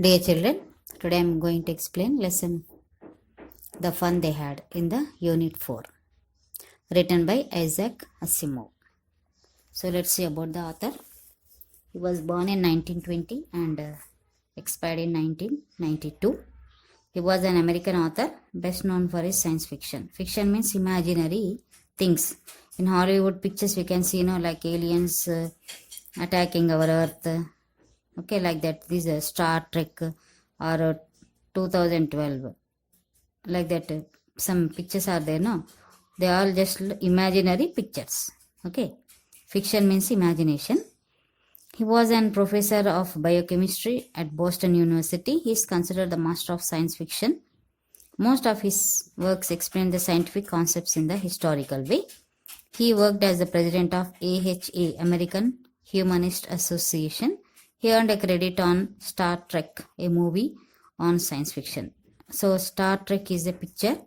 Dear children, today I am going to explain lesson The Fun They Had in the Unit 4, written by Isaac Asimov. So let's see about the author. He was born in 1920 and expired in 1992. He was an American author, best known for his science fiction. Fiction means imaginary things. In Hollywood pictures we can see, like aliens attacking our earth. Okay, like that. This is Star Trek or 2012. Like that. Some pictures are there, no? They are all just imaginary pictures. Okay. Fiction means imagination. He was an professor of biochemistry at Boston University. He is considered the master of science fiction. Most of his works explain the scientific concepts in the historical way. He worked as the president of AHA, American Humanist Association. He earned a credit on Star Trek, a movie on science fiction. So Star Trek is a picture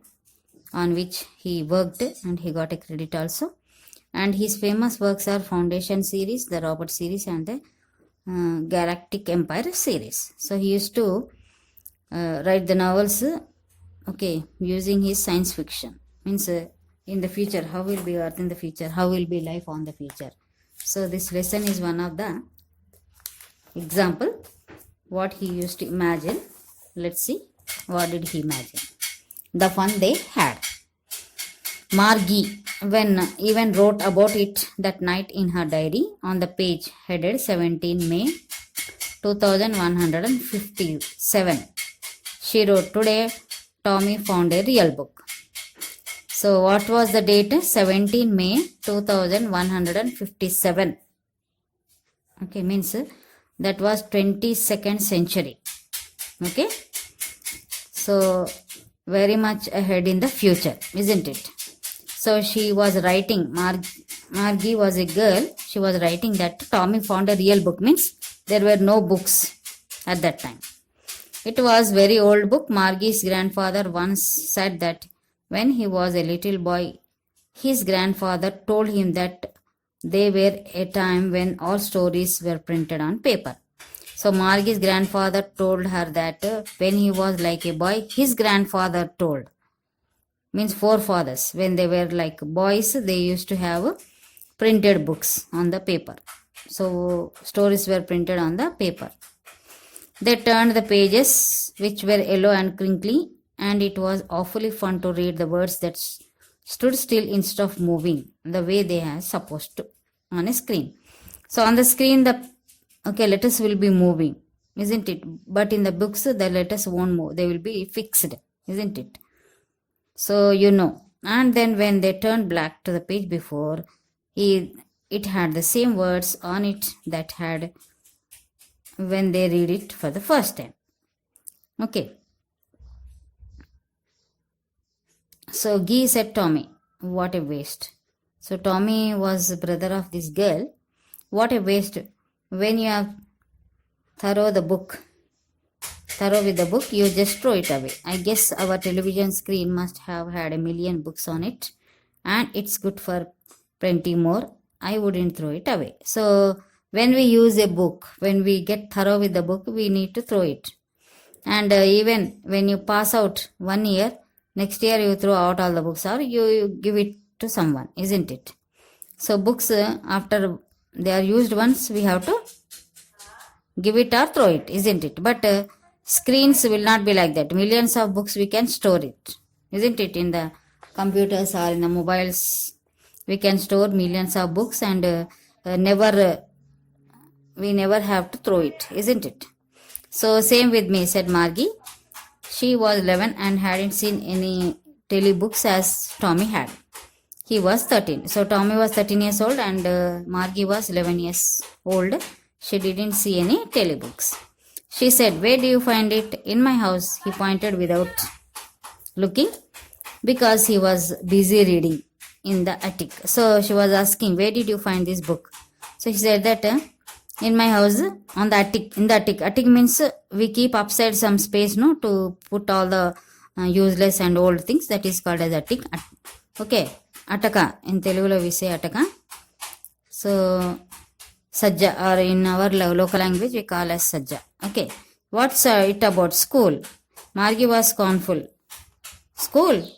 on which he worked and he got a credit also. And his famous works are Foundation series, the Robert series, and the Galactic Empire series. So he used to write the novels, using his science fiction. Means in the future, how will be Earth in the future? How will be life on the future? So this lesson is one of the example what he used to imagine. Let's see what did he imagine. The fun they had. Margie even wrote about it that night in her diary on the page headed 17 May 2157. She wrote, "Today Tommy found a real book." So what was the date? 17 May 2157. Okay, means that was 22nd century. Okay, so very much ahead in the future, isn't it? So she was writing, Margie was a girl, she was writing that Tommy found a real book, means there were no books at that time. It was very old book. Margie's grandfather once said that when he was a little boy, his grandfather told him that they were a time when all stories were printed on paper. So Margie's grandfather told her that when he was like a boy, his grandfather told. Means forefathers, when they were like boys, they used to have printed books on the paper. So stories were printed on the paper. They turned the pages, which were yellow and crinkly, and it was awfully fun to read the words that stood still instead of moving the way they are supposed to on a screen. So on the screen, the letters will be moving, isn't it? But in the books, the letters won't move. They will be fixed, isn't it? So and then when they turned black to the page before, it had the same words on it that had when they read it for the first time. Okay. So Guy said, "Tommy, what a waste." So Tommy was the brother of this girl. What a waste. When you have thorough with the book, you just throw it away. I guess our television screen must have had 1,000,000 books on it, and it's good for plenty more. I wouldn't throw it away. So when we use a book, when we get thorough with the book, we need to throw it. And even when you pass out 1 year, next year you throw out all the books or you give it to someone, isn't it? So books, after they are used once, we have to give it or throw it, isn't it? But screens will not be like that. Millions of books we can store it, isn't it? In the computers or in the mobiles, we can store millions of books and we never have to throw it, isn't it? So same with me, said Margie. She was 11 and hadn't seen any telebooks as Tommy had. He was 13. So Tommy was 13 years old and Margie was 11 years old. She didn't see any telebooks. She said, "Where do you find it?" "In my house," he pointed without looking, because he was busy reading in the attic. So she was asking, "Where did you find this book?" So he said that in my house, on the attic. In the attic. Attic means we keep upside some space, to put all the useless and old things. That is called as attic. Okay. Ataka. In Telugu we say ataka. So Sajja, or in our local language we call as Sajja. Okay. What's it about school? Margie was scornful. School?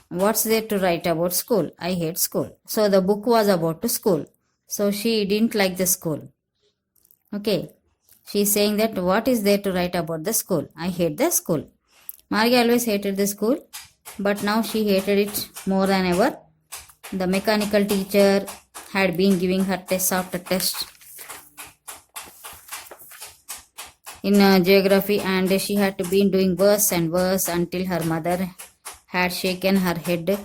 What's there to write about school? I hate school. So the book was about school. So she didn't like the school. Okay. She's saying that what is there to write about the school? I hate the school. Margie always hated the school, but now she hated it more than ever. The mechanical teacher had been giving her test after test in geography, and she had to be doing worse and worse until her mother had shaken her head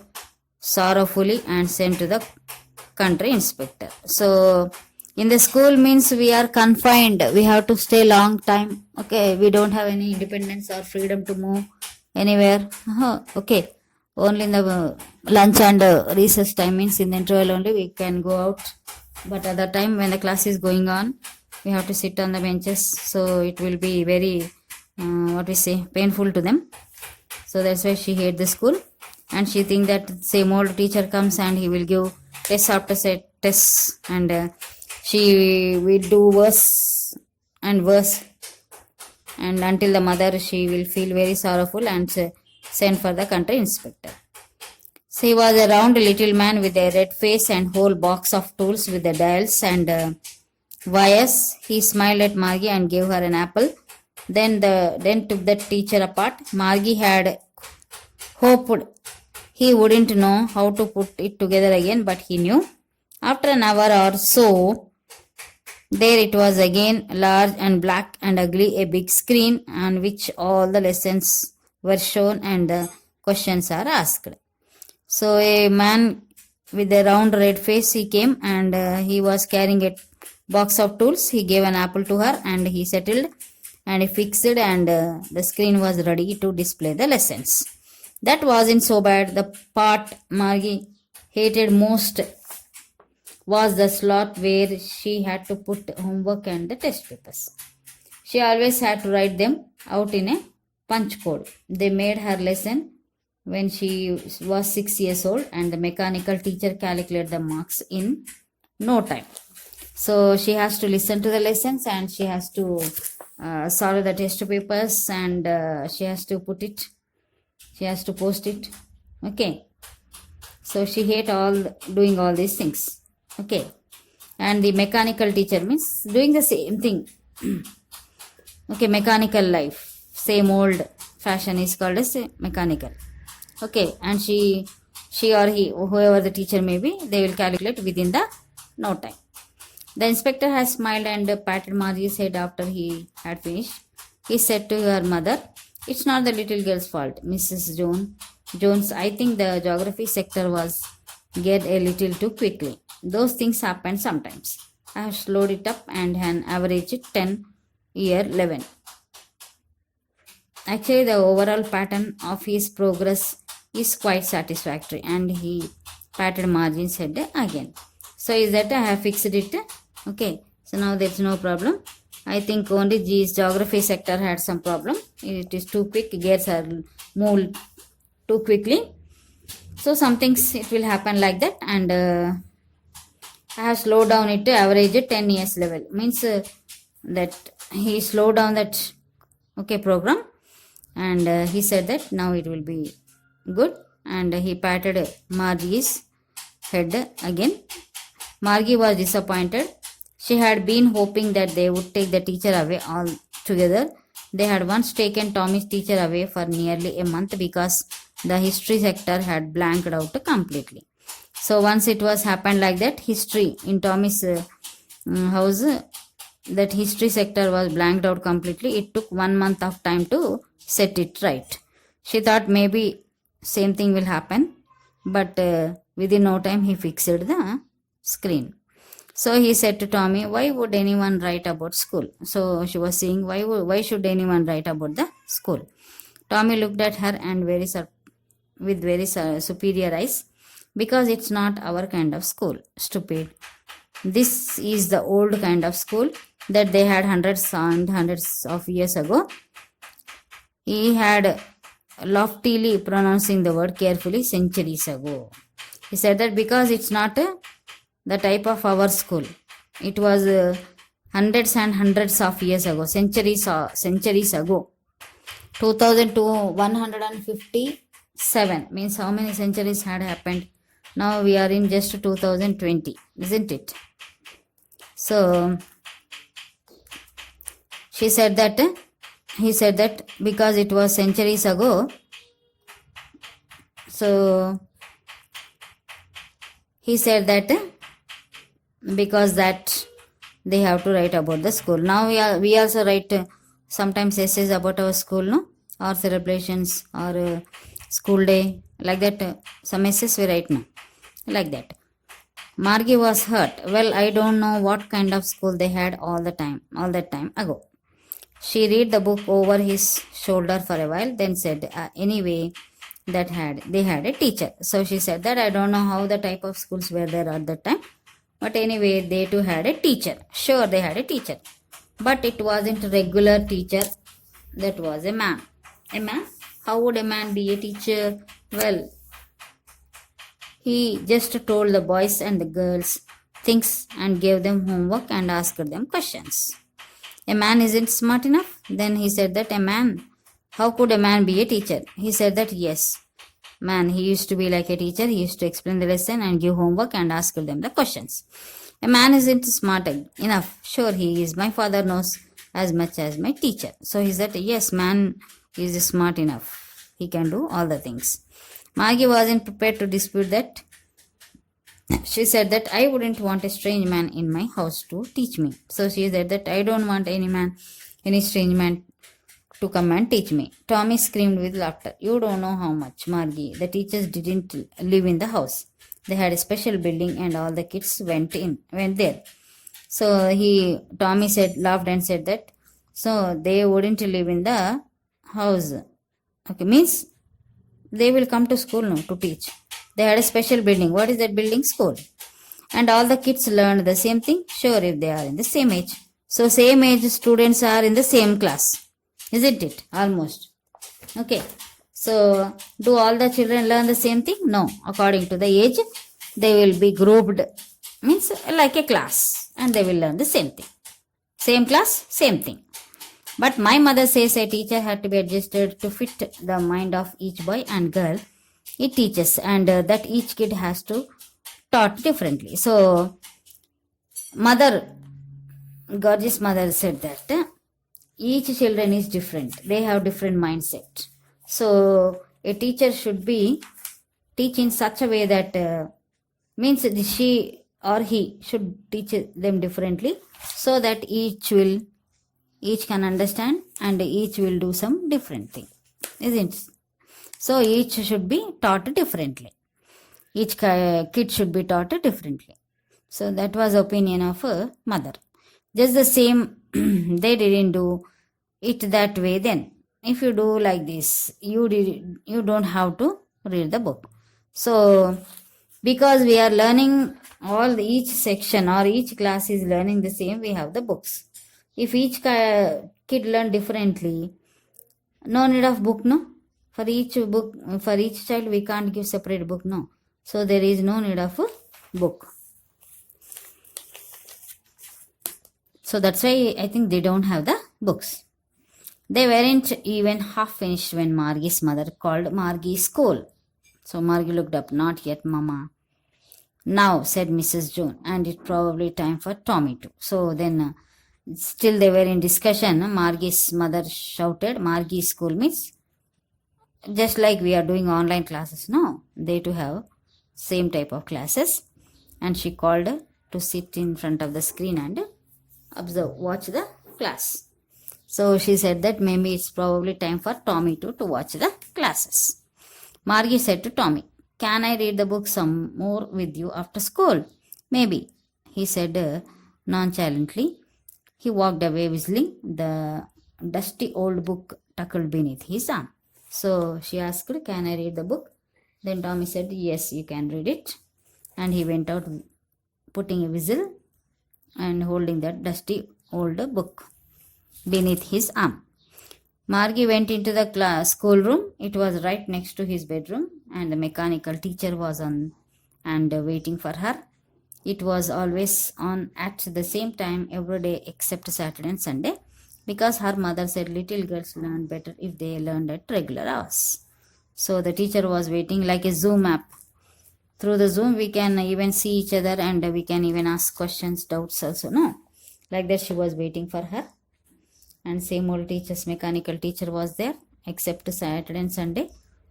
sorrowfully and sent to the country inspector. So in the school means we are confined, we have to stay long time. Okay, we don't have any independence or freedom to move anywhere. Okay, only in the lunch and recess time, means in the interval only we can go out, but at the time when the class is going on we have to sit on the benches, so it will be very what we say, painful to them. So that's why she hates the school, and she think that same old teacher comes and he will give test after tests, and she will do worse and worse, and until the mother, she will feel very sorrowful and send for the country inspector. So he was a round little man with a red face and whole box of tools with the dials and wires. He smiled at Margie and gave her an apple. Then took the teacher apart. Margie had hoped he wouldn't know how to put it together again, but he knew. After an hour or so, there it was again, large and black and ugly, a big screen on which all the lessons were shown and the questions are asked. So a man with a round red face, he came, and he was carrying a box of tools. He gave an apple to her and he settled and he fixed it, and the screen was ready to display the lessons. That wasn't so bad. The part Margie hated most was the slot where she had to put homework and the test papers. She always had to write them out in a punch code. They made her lesson when she was 6 years old, and the mechanical teacher calculated the marks in no time. So she has to listen to the lessons, and she has to solve the test papers, and she has to put it, she has to post it. Okay, so she hate doing all these things. Okay, and the mechanical teacher means doing the same thing. Okay, mechanical life, same old fashion is called as mechanical. Okay, and she or he, whoever the teacher may be, they will calculate within the no time. The inspector has smiled and patted Margie's head after he had finished. He said to her mother, "It's not the little girl's fault, Mrs. Jones. I think the geography sector was geared a little too quickly. Those things happen sometimes. I have slowed it up and an average 10 year 11. Actually, the overall pattern of his progress is quite satisfactory." And he patted Margie's head again. So is that I have fixed it? Okay, so now there's no problem. I think only this geography sector had some problem. It is too quick, gears are moved too quickly. So some things it will happen like that, and I have slowed down it to average 10 years level. Means that he slowed down that program, and he said that now it will be good, and he patted Margie's head again. Margie was disappointed. She had been hoping that they would take the teacher away altogether. They had once taken Tommy's teacher away for nearly a month because the history sector had blanked out completely. So once it was happened like that, history in Tommy's house, that history sector was blanked out completely. It took 1 month of time to set it right. She thought maybe same thing will happen, but within no time he fixed the screen. So he said to Tommy, "Why would anyone write about school?" So she was saying, why should anyone write about the school? Tommy looked at her and with very superior eyes. "Because it's not our kind of school, stupid. This is the old kind of school that they had hundreds and hundreds of years ago." He had loftily pronouncing the word carefully, centuries ago. He said that because it's not the type of our school. It was hundreds and hundreds of years ago, centuries ago. 2000 to 157 means how many centuries had happened? Now we are in just 2020, isn't it? So he said that because it was centuries ago, so he said that because that they have to write about the school. Now we also write sometimes essays about our school, no, or celebrations, or school day, like that. Some essays we write now, like that. Margie was hurt. Well, I don't know what kind of school they had all that time ago. She read the book over his shoulder for a while, then said, anyway, they had a teacher. So she said that I don't know how the type of schools were there at that time, but anyway, they too had a teacher. Sure, they had a teacher, but it wasn't a regular teacher. That was a man. A man? How would a man be a teacher? Well, he just told the boys and the girls things and gave them homework and asked them questions. A man isn't smart enough? Then he said that how could a man be a teacher? He said that yes, man, he used to be like a teacher. He used to explain the lesson and give homework and ask them the questions. A man isn't smart enough. Sure, he is. My father knows as much as my teacher. So he said, yes, man is smart enough. He can do all the things. Margie wasn't prepared to dispute that. She said that I wouldn't want a strange man in my house to teach me. So she said that I don't want any strange man to come and teach me. Tommy screamed with laughter. You don't know how much, Margie. The teachers didn't live in the house. They had a special building and all the kids went there. So Tommy laughed and said that, so they wouldn't live in the house. Okay, means they will come to school now to teach. They had a special building. What is that building? School. And all the kids learned the same thing? Sure, if they are in the same age. So same age students are in the same class, isn't it? Almost. Okay. So do all the children learn the same thing? No. According to the age, they will be grouped, means like a class, and they will learn the same thing. Same class, same thing. But my mother says a teacher had to be adjusted to fit the mind of each boy and girl it teaches, and that each kid has to taught differently. So Gorgeous mother said that each children is different. They have different mindset. So a teacher should be teach in such a way that means she or he should teach them differently, so that each can understand and each will do some different thing, isn't it? So each should be taught differently. Each kid should be taught differently. So that was opinion of a mother. Just the same, they didn't do it that way then. If you do like this, you don't have to read the book. So because we are learning each section or each class is learning the same, we have the books. If each kid learn differently, no need of book, no. For each child, we can't give separate book, no. So there is no need of a book. So that's why I think they don't have the books. They weren't even half finished when Margie's mother called Margie school. So Margie looked up. Not yet, Mama. Now, said Mrs. Jones, and it's probably time for Tommy too. So then, still they were in discussion. Margie's mother shouted, Margie school means just like we are doing online classes. No, they too have same type of classes. And she called to sit in front of the screen and watch the class. So she said that maybe it's probably time for Tommy to watch the classes. Margie said to Tommy, can I read the book some more with you after school? Maybe, he said nonchalantly. He walked away whistling, the dusty old book tucked beneath his arm. So she asked, can I read the book? Then Tommy said, yes, you can read it. And he went out putting a whistle and holding that dusty old book beneath his arm. Margie went into the schoolroom. It was right next to his bedroom, and the mechanical teacher was on and waiting for her. It was always on at the same time every day except Saturday and Sunday, because her mother said little girls learn better if they learned at regular hours. So the teacher was waiting like a Zoom app. Through the Zoom, we can even see each other and we can even ask questions, doubts also. No, like that she was waiting for her. And same old teacher's mechanical teacher was there, except Saturday and Sunday.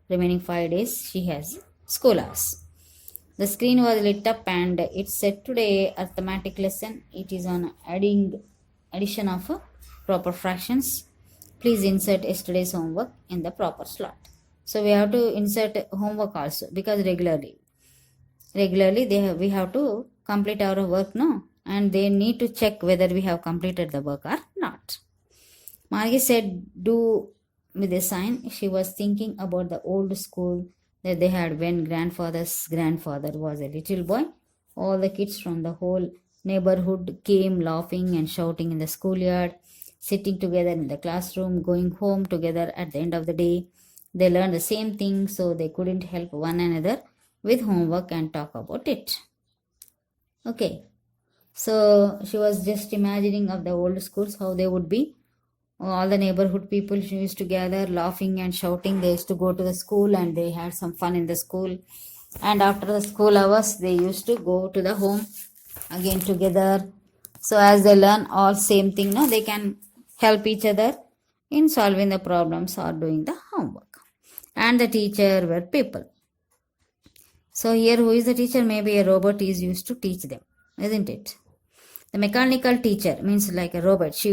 Remaining 5 days she has school hours. The screen was lit up and it said today arithmetic lesson. It is on addition of proper fractions. Please insert yesterday's homework in the proper slot. So we have to insert homework also, because regularly we have to complete our work, no, and they need to check whether we have completed the work or not. Margie said do with a sign. She was thinking about the old school that they had when grandfather's grandfather was a little boy. All the kids from the whole neighborhood came laughing and shouting in the schoolyard, sitting together in the classroom, going home together at the end of the day. They learned the same thing, so they couldn't help one another with homework and talk about it. Okay, so she was just imagining of the old schools, how they would be. All the neighborhood people used to gather laughing and shouting. They used to go to the school and they had some fun in the school, and after the school hours they used to go to the home again together. So as they learn all same thing, no, they can help each other in solving the problems or doing the homework. And the teacher were people. So here who is the teacher? Maybe a robot is used to teach them, isn't it? The mechanical teacher means like a robot.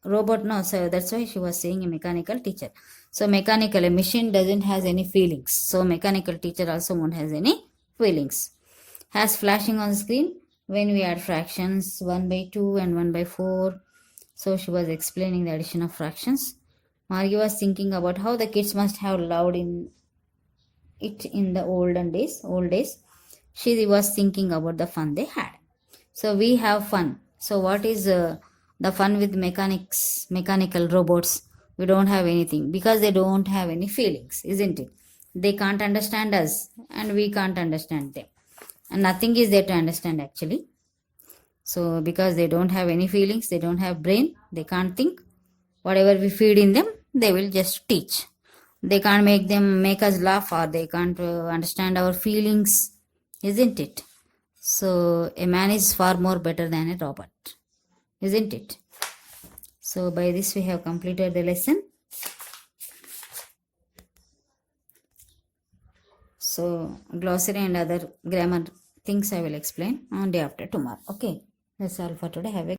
Robot, no, so that's why she was saying a mechanical teacher. So mechanical, a machine doesn't has any feelings. So mechanical teacher also won't has any feelings. Has flashing on screen when we add fractions 1 by 2 and 1 by 4. So she was explaining the addition of fractions. Margie was thinking about how the kids must have loved in the old days. She was thinking about the fun they had. So we have fun. So what is the fun with mechanical robots? We don't have anything, because they don't have any feelings, isn't it? They can't understand us and we can't understand them, and nothing is there to understand actually. So because they don't have any feelings, they don't have brain, they can't think. Whatever we feed in them, they will just teach. They can't make us laugh, or they can't understand our feelings, isn't it? So a man is far more better than a robot, isn't it? So by this we have completed the lesson. So glossary and other grammar things I will explain on day after tomorrow. Okay, that's all for today. Have a